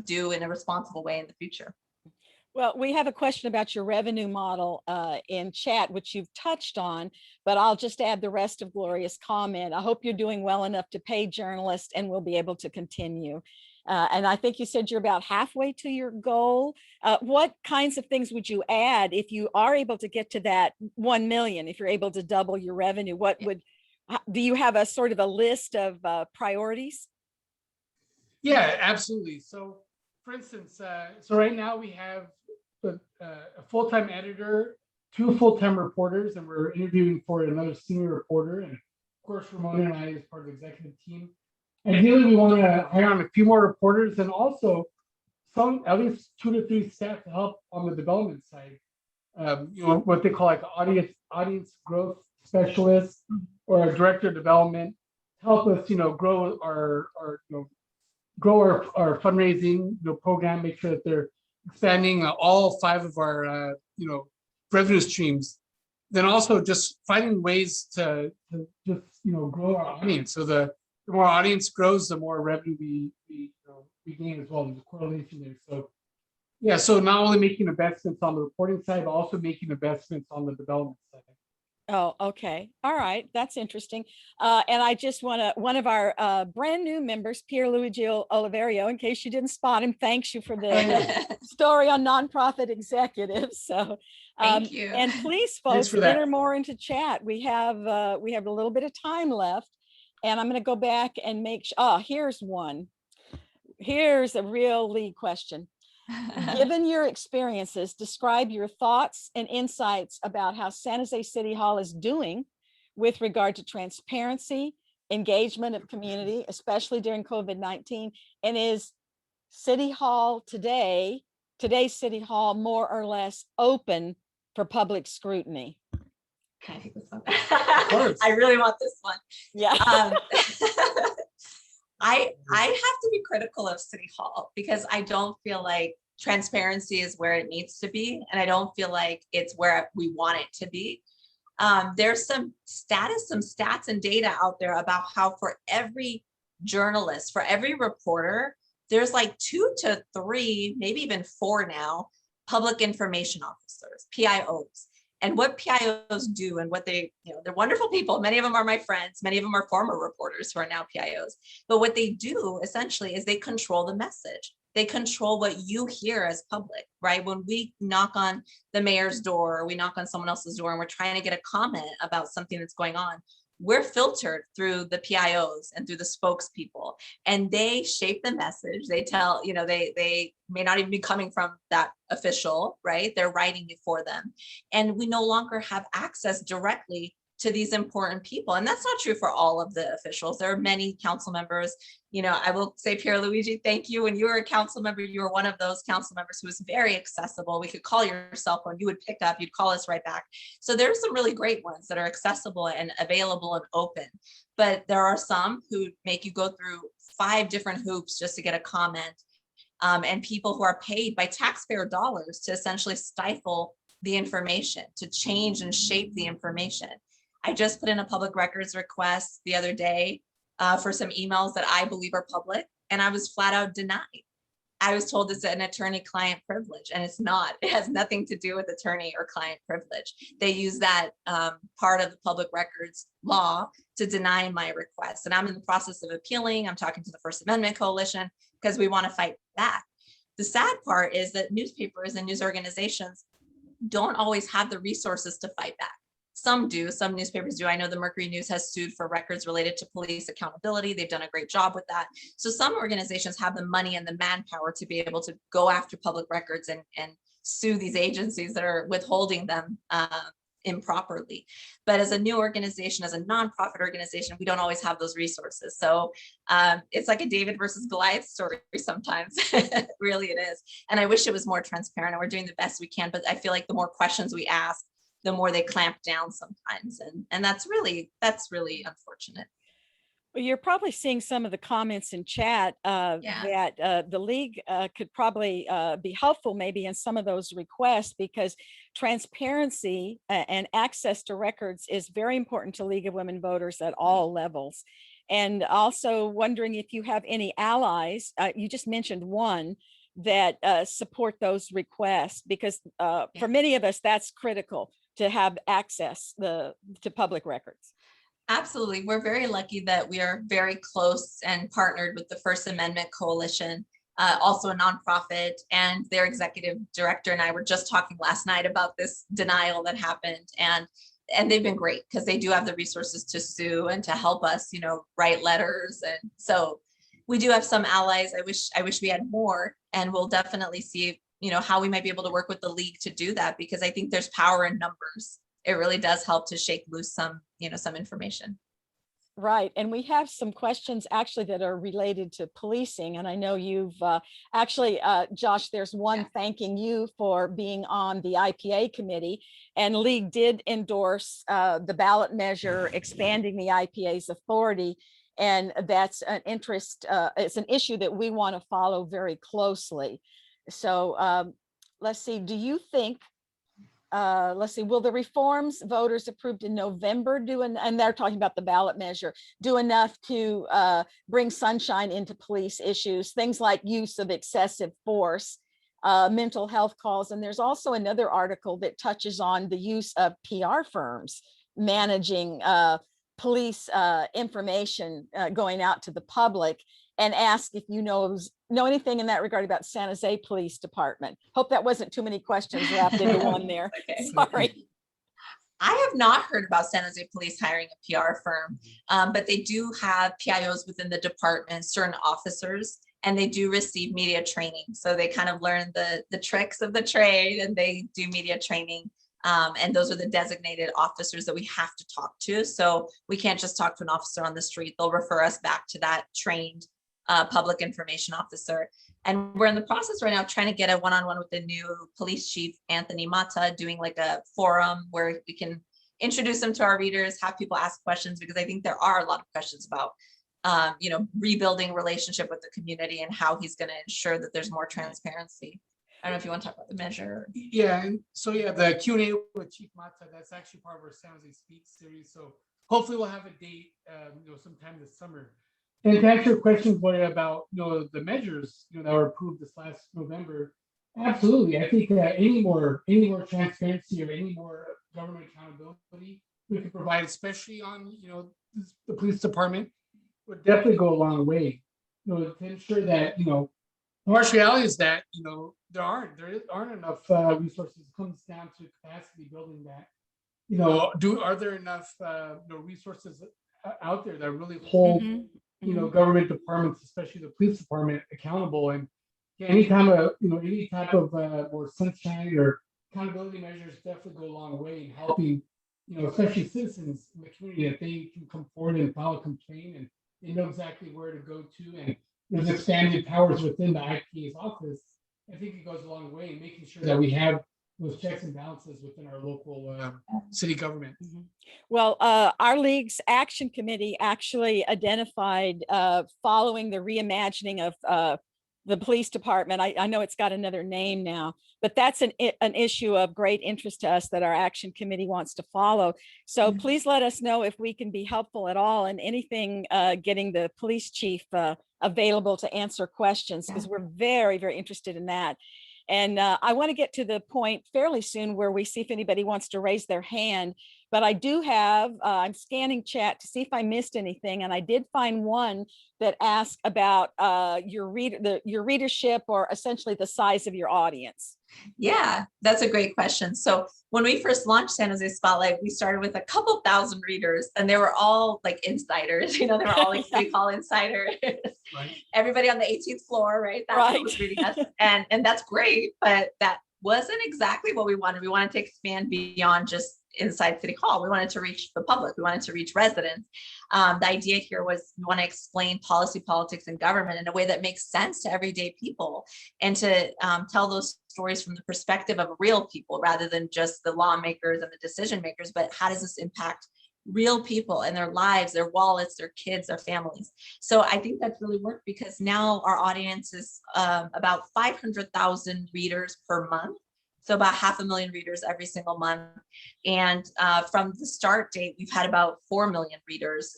do in a responsible way in the future. Well, we have a question about your revenue model in chat, which you've touched on, but I'll just add the rest of Gloria's comment. I hope you're doing well enough to pay journalists and we'll be able to continue. And I think you said you're about halfway to your goal. What kinds of things would you add if you are able to get to that 1 million, if you're able to double your revenue? Do you have a sort of a list of priorities? Yeah, absolutely. So for instance, so right now we have a full-time editor, 2 full-time reporters, and we're interviewing for another senior reporter. And of course, Ramona and I as part of the executive team. Ideally, we want to hire on a few more reporters, and also at least 2 to 3 staff to help on the development side. What they call like audience growth specialist or a director of development, help us, grow our fundraising program, make sure that they're expanding all 5 of our revenue streams. Then also just finding ways to just grow our audience. So the more audience grows, the more revenue we gain as well. There's a correlation there. So yeah, so not only making investments on the reporting side, but also making investments on the development side. Oh, okay. All right. That's interesting. And I just one of our brand new members, Pierluigi Oliverio, in case you didn't spot him, thanks you for the story on nonprofit executives. So thank you. And please, folks, enter more into chat. We have a little bit of time left, and I'm going to go back and make sure. Oh, here's one. Here's a real lead question. Given your experiences, describe your thoughts and insights about how San Jose City Hall is doing with regard to transparency, engagement of community, especially during COVID-19, and is City Hall today's City Hall, more or less open for public scrutiny? Can I take this one? I really want this one. Yeah. I have to be critical of City Hall because I don't feel like transparency is where it needs to be. And I don't feel like it's where we want it to be. There's some stats and data out there about how for every journalist, for every reporter, there's like 2 to 3, maybe even 4 now, public information officers, PIOs. And what PIOs do and what they're wonderful people. Many of them are my friends. Many of them are former reporters who are now PIOs. But what they do essentially is they control the message. They control what you hear as public, right? When we knock on the mayor's door, or we knock on someone else's door and we're trying to get a comment about something that's going on, we're filtered through the PIOs and through the spokespeople, and they shape the message. They tell, they may not even be coming from that official, right? They're writing it for them. And we no longer have access directly to these important people. And that's not true for all of the officials. There are many council members. I will say, Pierre Luigi, thank you. When you were a council member, you were one of those council members who was very accessible. We could call your cell phone, you would pick up, you'd call us right back. So there's some really great ones that are accessible and available and open. But there are some who make you go through 5 different hoops just to get a comment. And people who are paid by taxpayer dollars to essentially stifle the information, to change and shape the information. I just put in a public records request the other day for some emails that I believe are public, and I was flat out denied. I was told it's an attorney-client privilege, and it's not. It has nothing to do with attorney or client privilege. They use that part of the public records law to deny my request. And I'm in the process of appealing. I'm talking to the First Amendment Coalition because we want to fight back. The sad part is that newspapers and news organizations don't always have the resources to fight back. Some do, some newspapers do. I know the Mercury News has sued for records related to police accountability. They've done a great job with that. So some organizations have the money and the manpower to be able to go after public records and sue these agencies that are withholding them improperly. But as a new organization, as a nonprofit organization, we don't always have those resources. So it's like a David versus Goliath story sometimes. Really it is. And I wish it was more transparent, and we're doing the best we can. But I feel like the more questions we ask, the more they clamp down sometimes. And that's really unfortunate. Well, you're probably seeing some of the comments in chat that the league could probably be helpful maybe in some of those requests, because transparency and access to records is very important to League of Women Voters at all levels. And also wondering if you have any allies. You just mentioned one that support those requests, because for many of us, that's critical to have access to public records. Absolutely. We're very lucky that we are very close and partnered with the First Amendment Coalition, also a nonprofit, and their executive director and I were just talking last night about this denial that happened. And they've been great because they do have the resources to sue and to help us, write letters. And so we do have some allies. I wish we had more, and we'll definitely see how we might be able to work with the league to do that, because I think there's power in numbers. It really does help to shake loose some information. Right. And we have some questions actually that are related to policing. And I know you've Josh, there's one thanking you for being on the IPA committee, and League did endorse the ballot measure expanding the IPA's authority. And that's an interest. It's an issue that we want to follow very closely. So let's see, do you think, will the reforms voters approved in November and they're talking about the ballot measure, do enough to bring sunshine into police issues, things like use of excessive force, mental health calls? And there's also another article that touches on the use of PR firms managing police information going out to the public, and ask if you know anything in that regard about San Jose Police Department. Hope that wasn't too many questions wrapped into one there. Okay. Sorry. I have not heard about San Jose Police hiring a PR firm, but they do have PIOs within the department, certain officers, and they do receive media training. So they kind of learn the tricks of the trade, and they do media training. And those are the designated officers that we have to talk to. So we can't just talk to an officer on the street. They'll refer us back to that trained public information officer. And we're in the process right now trying to get a one-on-one with the new police chief, Anthony Mata, doing like a forum where we can introduce them to our readers, have people ask questions, because I think there are a lot of questions about, rebuilding relationship with the community and how he's going to ensure that there's more transparency. I don't know if you want to talk about the measure. Yeah, and so the Q&A with Chief Mata, that's actually part of our San Jose Speaks series. So hopefully we'll have a date, sometime this summer. And to answer your question, Boy, about the measures that were approved this last November, absolutely. I think that any more transparency or any more government accountability we can provide, especially on the police department, would definitely go a long way. To ensure that The harsh reality is that, there aren't enough resources. It comes down to capacity building that, are there enough, resources out there that really hold, Mhm, mhm. government departments, especially the police department, accountable? And any kind of, any type of more sunshine or accountability measures definitely go a long way in helping, especially citizens in the community, that they can come forward and file a complaint and they know exactly where to go to. And there's expanded powers within the IPA's office. I think it goes a long way in making sure that we have those checks and balances within our local city government. Mhm. Well, our league's action committee actually identified, following the reimagining of the police department. I know it's got another name now, but that's an issue of great interest to us that our action committee wants to follow. So Mhm. please let us know if we can be helpful at all in anything, getting the police chief available to answer questions, because we're very, very interested in that. And I want to get to the point fairly soon where we see if anybody wants to raise their hand. But I do have, I'm scanning chat to see if I missed anything. And I did find one that asked about your readership, or essentially the size of your audience. Yeah, that's a great question. So when we first launched San Jose Spotlight, we started with a couple thousand readers, and they were all like insiders. They were all like City Hall insiders. Right. Everybody on the 18th floor, right? That's Right. what was reading us, and that's great. But that wasn't exactly what we wanted. We wanted to expand beyond just inside City Hall. We wanted to reach the public. We wanted to reach residents. The idea here was we want to explain policy, politics, and government in a way that makes sense to everyday people, and to tell those stories from the perspective of real people rather than just the lawmakers and the decision makers. But how does this impact real people and their lives, their wallets, their kids, their families? So I think that's really worked, because now our audience is about 500,000 readers per month. So about 500,000 readers every single month. And from the start date, we've had about 4 million readers.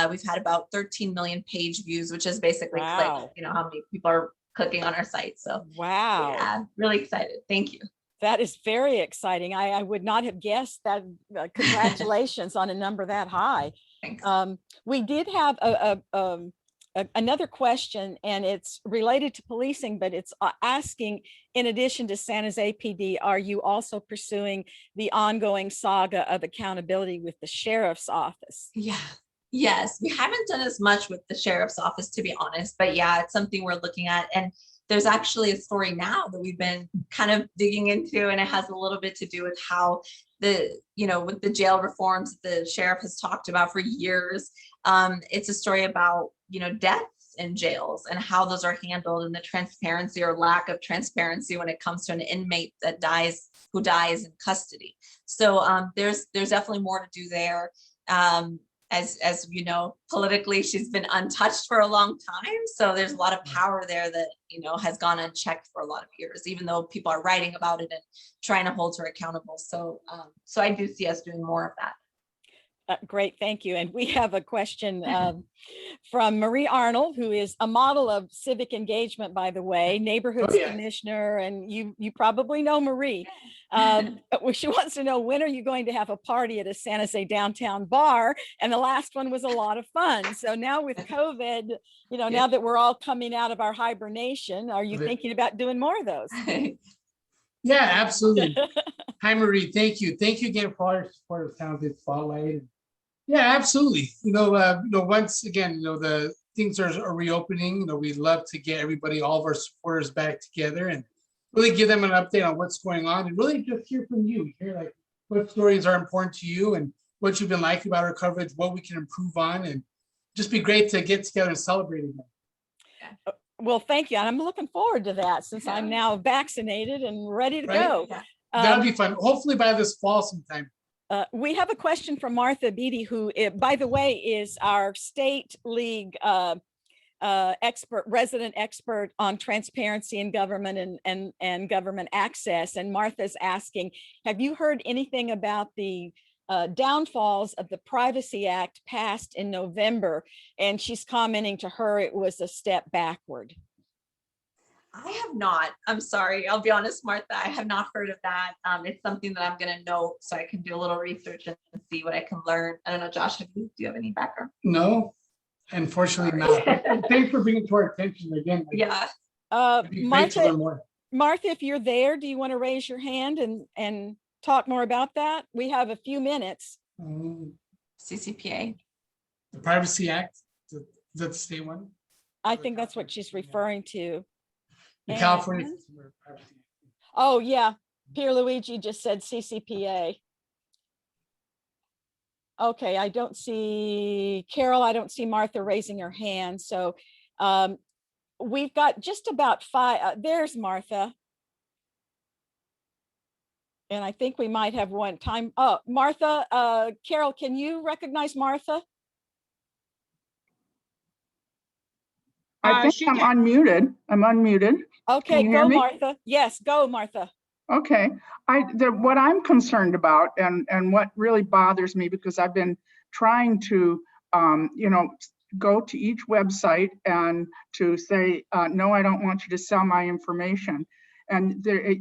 We've had about 13 million page views, which is basically Wow. clicks, how many people are clicking on our site. So Wow. yeah, really excited. Thank you. That is very exciting. I would not have guessed that. Congratulations on a number that high. Thanks. We did have another question, and it's related to policing, but it's asking, in addition to San Jose PD, are you also pursuing the ongoing saga of accountability with the sheriff's office? Yeah. Yes, we haven't done as much with the sheriff's office, to be honest, but yeah, it's something we're looking at. And there's actually a story now that we've been kind of digging into, and it has a little bit to do with how with the jail reforms the sheriff has talked about for years. It's a story about, deaths in jails and how those are handled, and the transparency or lack of transparency when it comes to an inmate who dies in custody. So there's definitely more to do there. As you know, politically, she's been untouched for a long time. So there's a lot of power there that, has gone unchecked for a lot of years, even though people are writing about it and trying to hold her accountable. So I do see us doing more of that. Great, thank you. And we have a question from Marie Arnold, who is a model of civic engagement, by the way, neighborhoods commissioner, and you probably know Marie. She wants to know, when are you going to have a party at a San Jose downtown bar? And the last one was a lot of fun. So now with COVID, now that we're all coming out of our hibernation, are you thinking about doing more of those? Yeah, absolutely. Hi, Marie. Thank you. Thank you again for all your support of San Jose Spotlight. Yeah, absolutely. Once again, the things are reopening. We'd love to get everybody, all of our supporters back together and really give them an update on what's going on, and really just hear from you. Hear like what stories are important to you and what you've been liking about our coverage, what we can improve on, and just be great to get together and celebrate again. Well, thank you. And I'm looking forward to that, since I'm now vaccinated and ready to go. Yeah. That'll be fun. Hopefully by this fall sometime. We have a question from Martha Beatty, who, by the way, is our state league resident expert on transparency in government and government access. And Martha's asking, have you heard anything about the downfalls of the Privacy Act passed in November? And she's commenting, to her, it was a step backward. I have not. I'm sorry. I'll be honest, Martha, I have not heard of that. It's something that I'm going to note so I can do a little research and see what I can learn. I don't know, Josh, do you have any background? No, unfortunately not. Thanks for bringing it to our attention again. Yeah. It'd be great to learn more. Martha, if you're there, do you want to raise your hand and talk more about that? We have a few minutes. CCPA. The Privacy Act, is that the state one? I think that's what she's referring to. The And- California Consumer Privacy Act. Oh, yeah. Pierluigi just said CCPA. Okay, I don't see Carol. I don't see Martha raising her hand. So we've got just about 5. There's Martha. And I think we might have one time. Oh, Martha, Carol, can you recognize Martha? I think She I'm did. unmuted. I'm unmuted. Okay, you hear go me? Martha. Yes, go Martha. Okay. What I'm concerned about and what really bothers me, because I've been trying to, go to each website and to say, no, I don't want you to sell my information. And there,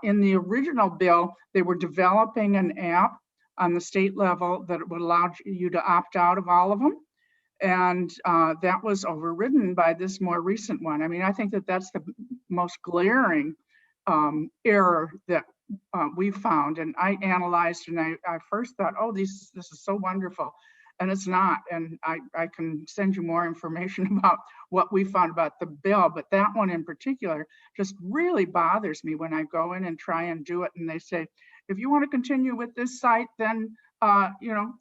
in the original bill, they were developing an app on the state level that would allow you to opt out of all of them. And that was overridden by this more recent one. I mean, I think that that's the most glaring error that we found. And I analyzed and I first thought, oh, this is so wonderful. And it's not. And I can send you more information about what we found about the bill. But that one in particular just really bothers me when I go in and try and do it. And they say, if you want to continue with this site, then you'll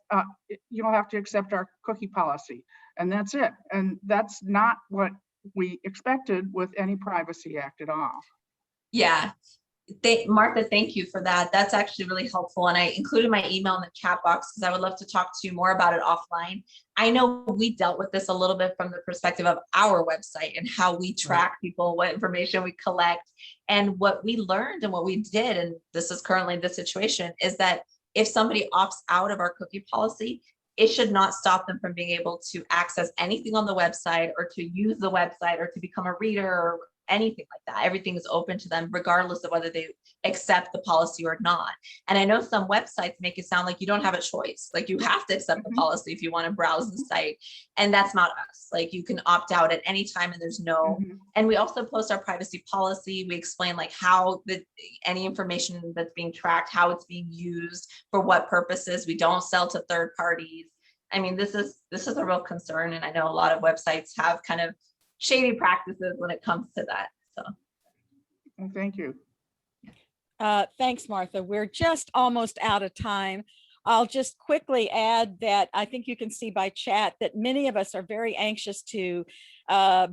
have to accept our cookie policy, and that's it. And that's not what we expected with any Privacy Act at all. Yeah. Martha, thank you for that. That's actually really helpful. And I included my email in the chat box because I would love to talk to you more about it offline. I know we dealt with this a little bit from the perspective of our website and how we track people, what information we collect, and what we learned and what we did. And this is currently the situation, is that if somebody opts out of our cookie policy, it should not stop them from being able to access anything on the website or to use the website or to become a reader or anything like that. Everything is open to them, regardless of whether they accept the policy or not. And I know some websites make it sound like you don't have a choice. Like you have to accept the policy if you want to browse the site. And that's not us. Like you can opt out at any time and there's no, and we also post our privacy policy. We explain like how any information that's being tracked, how it's being used, for what purposes. We don't sell to third parties. I mean, this is a real concern. And I know a lot of websites have kind of shady practices when it comes to that. So Well, thank you. Thanks, Martha. We're just almost out of time. I'll just quickly add that I think you can see by chat that many of us are very anxious to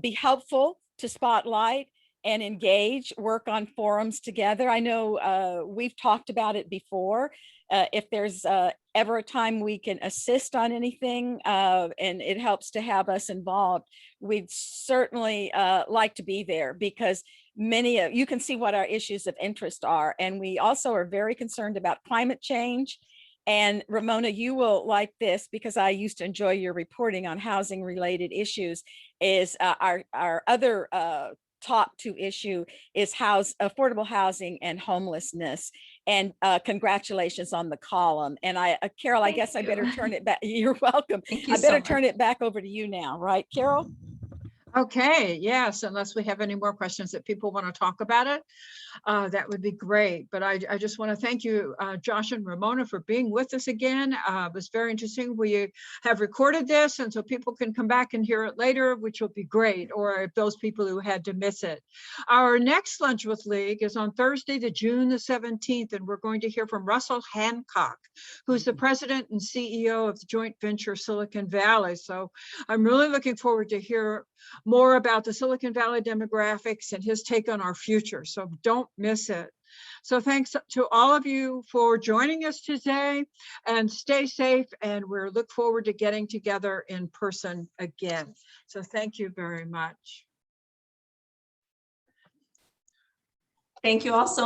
be helpful to Spotlight and engage, work on forums together. I know we've talked about it before. If there's ever a time we can assist on anything and it helps to have us involved, we'd certainly like to be there, because many of you can see what our issues of interest are. And we also are very concerned about climate change. And Ramona, you will like this because I used to enjoy your reporting on housing related issues. Is our other top 2 issue is affordable housing and homelessness. And congratulations on the column. And Carol, I guess I better turn it back. You're welcome. I better turn it back over to you now, right, Carol? Okay, yes, unless we have any more questions that people want to talk about it, that would be great. But I just want to thank you, Josh and Ramona, for being with us again. It was very interesting. We have recorded this, and so people can come back and hear it later, which will be great, or if those people who had to miss it. Our next Lunch with League is on Thursday, June the 17th, and we're going to hear from Russell Hancock, who's the president and CEO of the joint venture Silicon Valley. So I'm really looking forward to hear more about the Silicon Valley demographics and his take on our future. So don't miss it. So thanks to all of you for joining us today, and stay safe. And we look forward to getting together in person again. So thank you very much. thank you all so